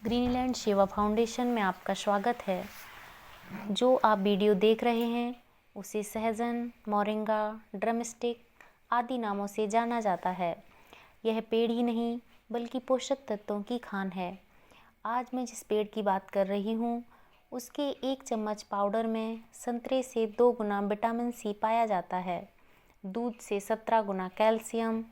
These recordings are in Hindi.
ग्रीनलैंड सेवा फाउंडेशन में आपका स्वागत है। जो आप वीडियो देख रहे हैं उसे सहजन, मोरिंगा, ड्रमस्टिक आदि नामों से जाना जाता है। यह पेड़ ही नहीं बल्कि पोषक तत्वों की खान है। आज मैं जिस पेड़ की बात कर रही हूँ उसके 1 चम्मच पाउडर में संतरे से 2 गुना विटामिन सी पाया जाता है, दूध से 17 गुना कैल्शियम,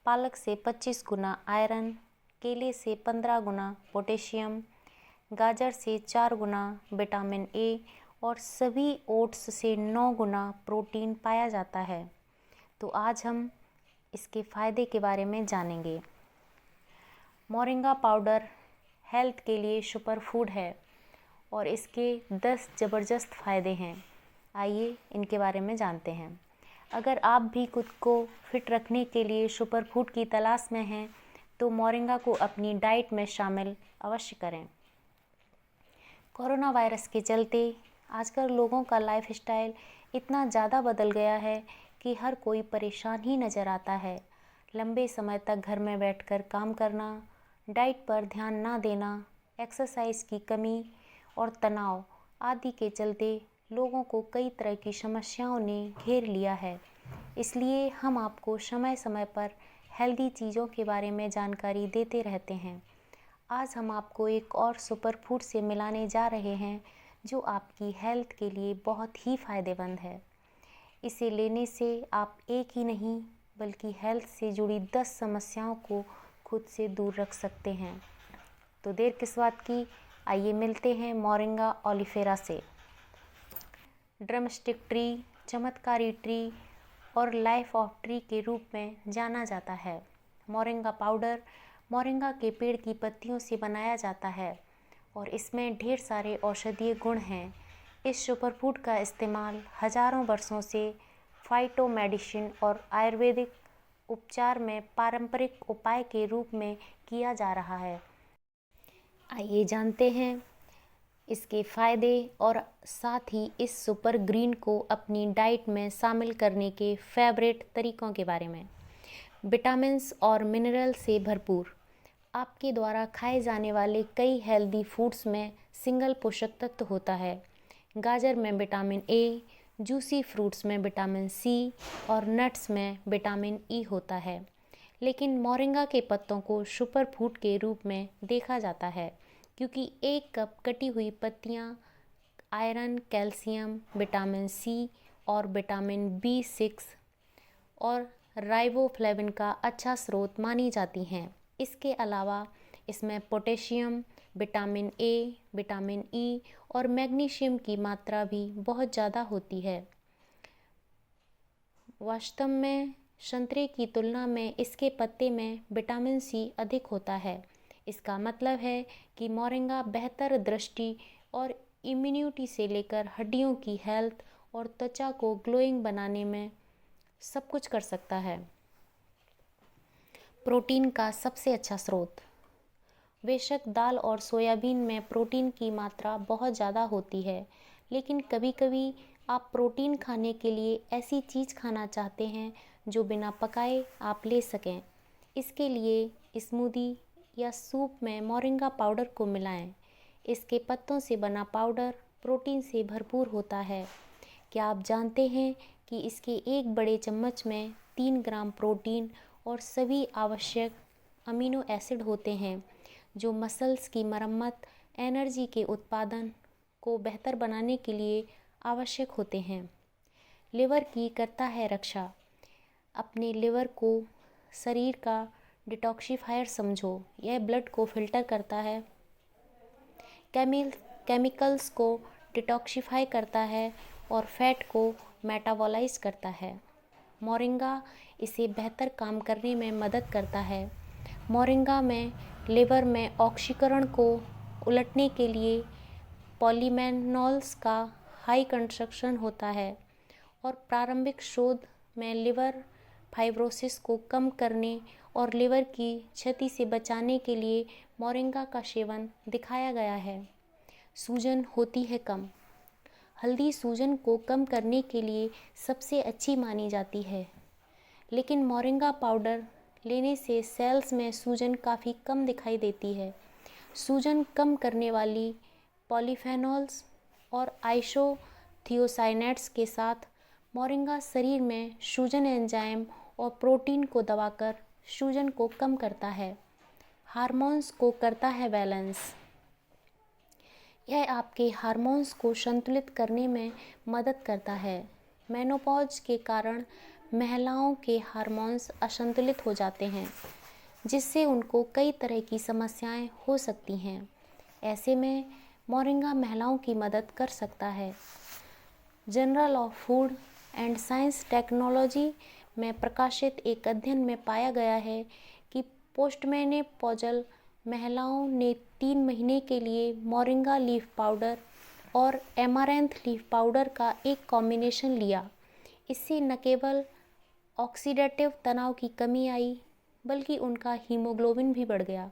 पालक से 25 गुना आयरन, केले से 15 गुना पोटेशियम, गाजर से 4 गुना विटामिन ए और सभी ओट्स से 9 गुना प्रोटीन पाया जाता है। तो आज हम इसके फ़ायदे के बारे में जानेंगे। मोरिंगा पाउडर हेल्थ के लिए सुपर फूड है और इसके 10 ज़बरदस्त फ़ायदे हैं। आइए इनके बारे में जानते हैं। अगर आप भी खुद को फिट रखने के लिए सुपर फूड की तलाश में हैं तो मोरिंगा को अपनी डाइट में शामिल अवश्य करें। कोरोना वायरस के चलते आजकल लोगों का लाइफस्टाइल इतना ज़्यादा बदल गया है कि हर कोई परेशान ही नज़र आता है। लंबे समय तक घर में बैठकर काम करना, डाइट पर ध्यान ना देना, एक्सरसाइज की कमी और तनाव आदि के चलते लोगों को कई तरह की समस्याओं ने घेर लिया है। इसलिए हम आपको समय समय पर हेल्दी चीज़ों के बारे में जानकारी देते रहते हैं। आज हम आपको एक और सुपर फूड से मिलाने जा रहे हैं जो आपकी हेल्थ के लिए बहुत ही फ़ायदेमंद है। इसे लेने से आप एक ही नहीं बल्कि हेल्थ से जुड़ी 10 समस्याओं को खुद से दूर रख सकते हैं। तो देर किस बात की, आइए मिलते हैं मोरिंगा ओलिफेरा से। ड्रमस्टिक ट्री, चमत्कारी ट्री और लाइफ ऑफ ट्री के रूप में जाना जाता है। मोरिंगा पाउडर मोरिंगा के पेड़ की पत्तियों से बनाया जाता है और इसमें ढेर सारे औषधीय गुण हैं। इस सुपरफूड का इस्तेमाल हजारों वर्षों से फाइटो मेडिसिन और आयुर्वेदिक उपचार में पारंपरिक उपाय के रूप में किया जा रहा है। आइए जानते हैं इसके फ़ायदे और साथ ही इस सुपर ग्रीन को अपनी डाइट में शामिल करने के फेवरेट तरीक़ों के बारे में। विटामिन्स और मिनरल से भरपूर। आपके द्वारा खाए जाने वाले कई हेल्दी फूड्स में सिंगल पोषक तत्व होता है। गाजर में विटामिन ए, जूसी फ्रूट्स में विटामिन सी और नट्स में विटामिन ई होता है। लेकिन मोरिंगा के पत्तों को सुपर फूड के रूप में देखा जाता है क्योंकि 1 कप कटी हुई पत्तियां आयरन, कैल्शियम, विटामिन सी और विटामिन बी6 और राइबोफ्लेविन का अच्छा स्रोत मानी जाती हैं। इसके अलावा इसमें potassium, vitamin A, vitamin E और मैग्नीशियम की मात्रा भी बहुत ज़्यादा होती है। वास्तव में संतरे की तुलना में इसके पत्ते में विटामिन सी अधिक होता है। इसका मतलब है कि मोरिंगा बेहतर दृष्टि और इम्यूनिटी से लेकर हड्डियों की हेल्थ और त्वचा को ग्लोइंग बनाने में सब कुछ कर सकता है। प्रोटीन का सबसे अच्छा स्रोत। बेशक दाल और सोयाबीन में प्रोटीन की मात्रा बहुत ज़्यादा होती है, लेकिन कभी-कभी आप प्रोटीन खाने के लिए ऐसी चीज़ खाना चाहते हैं जो बिना पकाए आप ले सकें। इसके लिए स्मूदी या सूप में मोरिंगा पाउडर को मिलाएं। इसके पत्तों से बना पाउडर प्रोटीन से भरपूर होता है। क्या आप जानते हैं कि इसके 1 बड़े चम्मच में 3 ग्राम प्रोटीन और सभी आवश्यक अमीनो एसिड होते हैं जो मसल्स की मरम्मत, एनर्जी के उत्पादन को बेहतर बनाने के लिए आवश्यक होते हैं। लिवर की करता है रक्षा। अपने लिवर को शरीर का डिटॉक्सिफायर समझो। यह ब्लड को फिल्टर करता है, केमिकल्स को डिटॉक्सिफाई करता है और फैट को मेटाबॉलाइज करता है। मोरिंगा इसे बेहतर काम करने में मदद करता है। मोरिंगा में लिवर में ऑक्सीकरण को उलटने के लिए पॉलीमेनोल्स का हाई कंसंट्रेशन होता है और प्रारंभिक शोध में लिवर फाइब्रोसिस को कम करने और लिवर की क्षति से बचाने के लिए मोरिंगा का सेवन दिखाया गया है। सूजन होती है कम। हल्दी सूजन को कम करने के लिए सबसे अच्छी मानी जाती है, लेकिन मोरिंगा पाउडर लेने से सेल्स में सूजन काफ़ी कम दिखाई देती है। सूजन कम करने वाली पॉलीफेनॉल्स और आइसोथियोसाइनेट्स के साथ मोरिंगा शरीर में सूजन एंजाइम और प्रोटीन को दबाकर सूजन को कम करता है। हार्मोन्स को करता है बैलेंस। यह आपके हार्मोन्स को संतुलित करने में मदद करता है। मेनोपॉज के कारण महिलाओं के हार्मोन्स असंतुलित हो जाते हैं, जिससे उनको कई तरह की समस्याएं हो सकती हैं। ऐसे में मोरिंगा महिलाओं की मदद कर सकता है। Journal of food and science technology में प्रकाशित एक अध्ययन में पाया गया है कि पोस्टमेनोपॉजल महिलाओं ने 3 महीने के लिए मोरिंगा लीफ पाउडर और एमारैंथ लीफ पाउडर का एक कॉम्बिनेशन लिया। इससे न केवल ऑक्सीडेटिव तनाव की कमी आई, बल्कि उनका हीमोग्लोबिन भी बढ़ गया।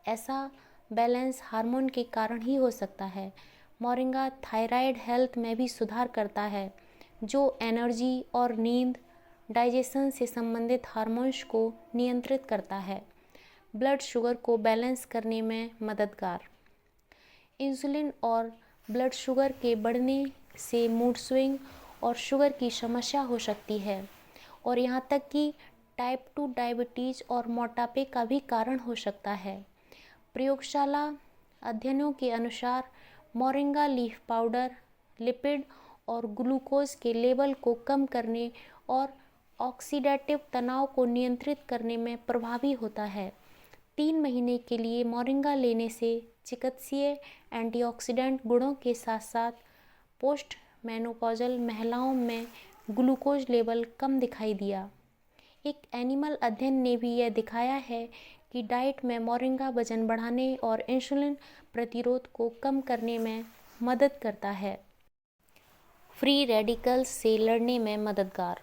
ऐसा बैलेंस हार्मोन के कारण ही हो सकता है। मोरिंगा थायराइड हेल्थ में भी सुधार करता है, जो एनर्जी और नींद, डाइजेशन से संबंधित हार्मोन्स को नियंत्रित करता है। ब्लड शुगर को बैलेंस करने में मददगार। इंसुलिन और ब्लड शुगर के बढ़ने से मूड स्विंग और शुगर की समस्या हो सकती है, और यहाँ तक कि टाइप 2 डायबिटीज़ और मोटापे का भी कारण हो सकता है। प्रयोगशाला अध्ययनों के अनुसार मोरिंगा लीफ पाउडर लिपिड और ग्लूकोज के लेवल को कम करने और ऑक्सीडेटिव तनाव को नियंत्रित करने में प्रभावी होता है। 3 महीने के लिए मोरिंगा लेने से चिकित्सीय एंटीऑक्सीडेंट गुणों के साथ साथ पोस्ट मेनोपॉजल महिलाओं में ग्लूकोज लेवल कम दिखाई दिया। एक एनिमल अध्ययन ने भी यह दिखाया है कि डाइट में मोरिंगा वजन बढ़ाने और इंसुलिन प्रतिरोध को कम करने में मदद करता है। फ्री रेडिकल्स से लड़ने में मददगार।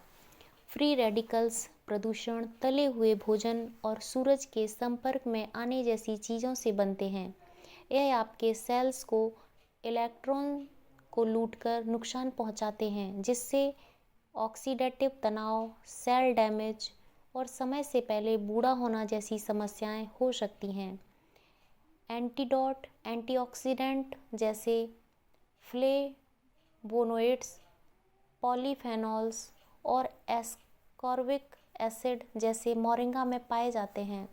फ्री रेडिकल्स प्रदूषण, तले हुए भोजन और सूरज के संपर्क में आने जैसी चीज़ों से बनते हैं। यह आपके सेल्स को इलेक्ट्रॉन को लूटकर नुकसान पहुंचाते हैं, जिससे ऑक्सीडेटिव तनाव, सेल डैमेज और समय से पहले बूढ़ा होना जैसी समस्याएं हो सकती हैं। एंटीडोट एंटीऑक्सीडेंट जैसे फ्लेवोनोइड्स, पॉलीफेनॉल्स और एस्कॉर्बिक एसिड जैसे मोरिंगा में पाए जाते हैं।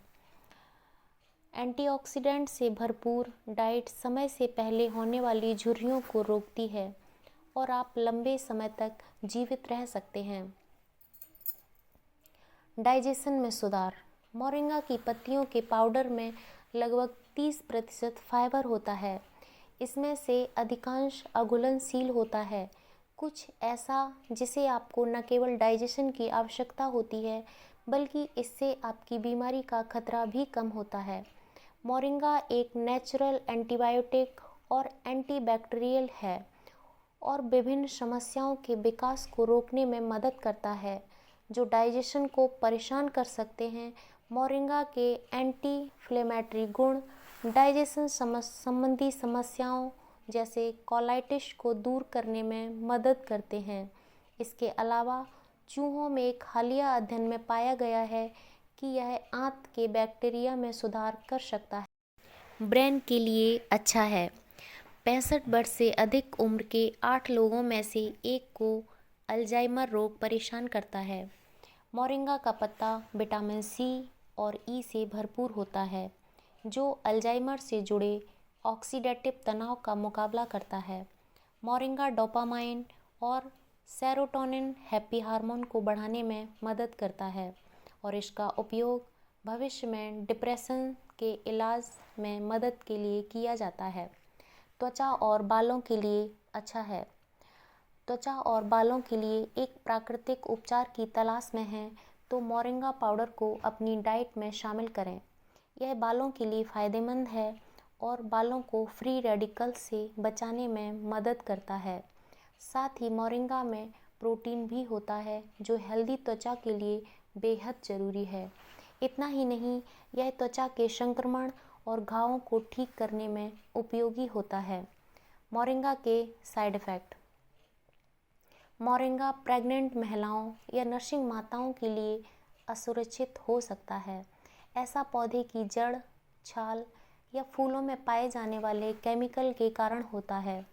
एंटीऑक्सीडेंट से भरपूर डाइट समय से पहले होने वाली झुर्रियों को रोकती है और आप लंबे समय तक जीवित रह सकते हैं। डाइजेशन में सुधार। मोरिंगा की पत्तियों के पाउडर में लगभग 30% फाइबर होता है। इसमें से अधिकांश अघुलनशील होता है, कुछ ऐसा जिसे आपको न केवल डाइजेशन की आवश्यकता होती है, बल्कि इससे आपकी बीमारी का खतरा भी कम होता है। मोरिंगा एक नेचुरल एंटीबायोटिक और एंटीबैक्टीरियल है और विभिन्न समस्याओं के विकास को रोकने में मदद करता है, जो डाइजेशन को परेशान कर सकते हैं। मोरिंगा के एंटी इन्फ्लेमेटरी गुण डाइजेशन संबंधी समस्याओं जैसे कोलाइटिस को दूर करने में मदद करते हैं। इसके अलावा चूहों में एक हालिया अध्ययन में पाया गया है कि यह आंत के बैक्टीरिया में सुधार कर सकता है। ब्रेन के लिए अच्छा है। 65 वर्ष से अधिक उम्र के 8 लोगों में से एक को अल्जाइमर रोग परेशान करता है। मोरिंगा का पत्ता विटामिन सी और ई से भरपूर होता है, जो अल्जाइमर से जुड़े ऑक्सीडेटिव तनाव का मुकाबला करता है। मोरिंगा डोपामाइन और सेरोटोनिन हैप्पी हार्मोन को बढ़ाने में मदद करता है और इसका उपयोग भविष्य में डिप्रेशन के इलाज में मदद के लिए किया जाता है। त्वचा और बालों के लिए अच्छा है। त्वचा और बालों के लिए एक प्राकृतिक उपचार की तलाश में हैं तो मोरिंगा पाउडर को अपनी डाइट में शामिल करें। यह बालों के लिए फ़ायदेमंद है और बालों को फ्री रेडिकल से बचाने में मदद करता है। साथ ही मोरिंगा में प्रोटीन भी होता है, जो हेल्दी त्वचा के लिए बेहद ज़रूरी है। इतना ही नहीं, यह त्वचा के संक्रमण और घावों को ठीक करने में उपयोगी होता है। मोरिंगा के साइड इफ़ेक्ट। मोरिंगा प्रेग्नेंट महिलाओं या नर्सिंग माताओं के लिए असुरक्षित हो सकता है। ऐसा पौधे की जड़, छाल या फूलों में पाए जाने वाले केमिकल के कारण होता है।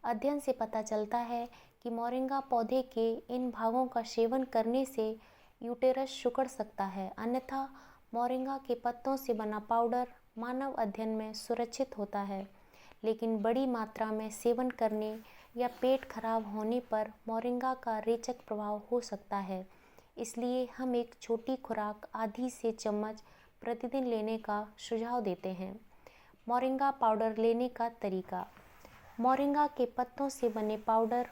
अध्ययन से पता चलता है कि मोरिंगा पौधे के इन भागों का सेवन करने से यूटेरस सिकुड़ सकता है, अन्यथा मोरिंगा के पत्तों से बना पाउडर मानव अध्ययन में सुरक्षित होता है, लेकिन बड़ी मात्रा में सेवन करने या पेट खराब होने पर मोरिंगा का रेचक प्रभाव हो सकता है। इसलिए हम एक छोटी खुराक आधी से चम्मच प्रतिदिन लेने का सुझाव देते हैं। मोरिंगा पाउडर लेने का तरीका। मोरिंगा के पत्तों से बने पाउडर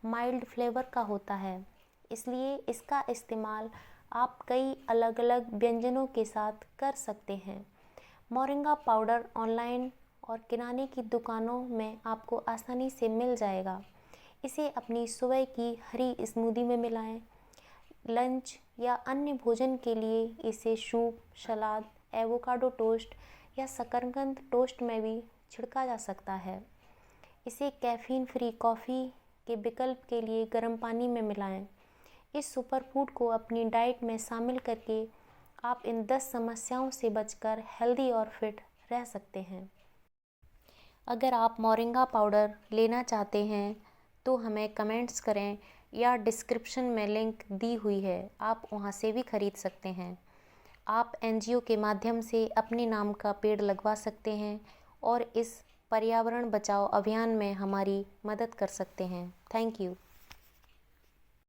माइल्ड फ्लेवर का होता है, इसलिए इसका इस्तेमाल आप कई अलग अलग व्यंजनों के साथ कर सकते हैं। मोरिंगा पाउडर ऑनलाइन और किराने की दुकानों में आपको आसानी से मिल जाएगा। इसे अपनी सुबह की हरी स्मूदी में मिलाएं। लंच या अन्य भोजन के लिए इसे सूप, सलाद, एवोकाडो टोस्ट या शकरकंद टोस्ट में भी छिड़का जा सकता है। इसे कैफ़ीन फ्री कॉफ़ी के विकल्प के लिए गर्म पानी में मिलाएं। इस सुपरफूड को अपनी डाइट में शामिल करके आप इन 10 समस्याओं से बचकर हेल्दी और फिट रह सकते हैं। अगर आप मोरिंगा पाउडर लेना चाहते हैं तो हमें कमेंट्स करें या डिस्क्रिप्शन में लिंक दी हुई है, आप वहां से भी खरीद सकते हैं। आप एनजीओ के माध्यम से अपने नाम का पेड़ लगवा सकते हैं और इस पर्यावरण बचाओ अभियान में हमारी मदद कर सकते हैं। Thank you.